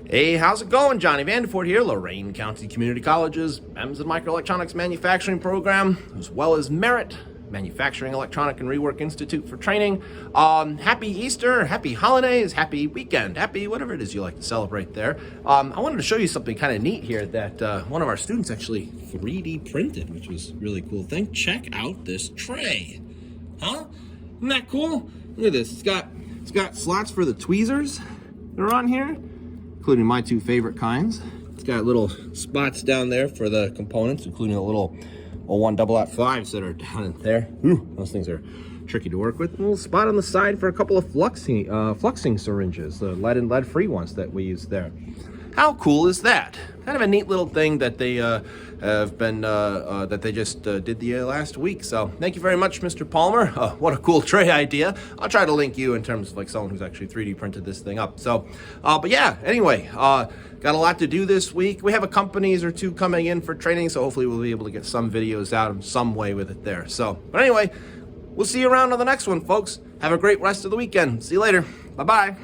Hey, how's it going? Johnny Vanderford here, Lorain County Community College's MEMS and Microelectronics Manufacturing Program, as well as Merit, Manufacturing, Electronic, and Rework Institute for Training. Happy Easter, happy holidays, happy weekend, happy whatever it is you like to celebrate there. I wanted to show you something kind of neat here that one of our students actually 3D printed, which was a really cool thing. Check out this tray. Huh? Isn't that cool? Look at this. It's got slots for the tweezers that are on here, including my two favorite kinds. It's got little spots down there for the components, including the little 01/5s that are down in there. Ooh, those things are tricky to work with. A little spot on the side for a couple of fluxing syringes, the lead and lead-free ones that we use there. How cool is that? Kind of a neat little thing that they just did the last week. So thank you very much, Mr. Palmer. What a cool tray idea. I'll try to link you in terms of like someone who's actually 3D printed this thing up. So, but yeah, anyway, got a lot to do this week. We have a companies or two coming in for training, so hopefully we'll be able to get some videos out in some way with it there. So, but anyway, we'll see you around on the next one, folks. Have a great rest of the weekend. See you later. Bye-bye.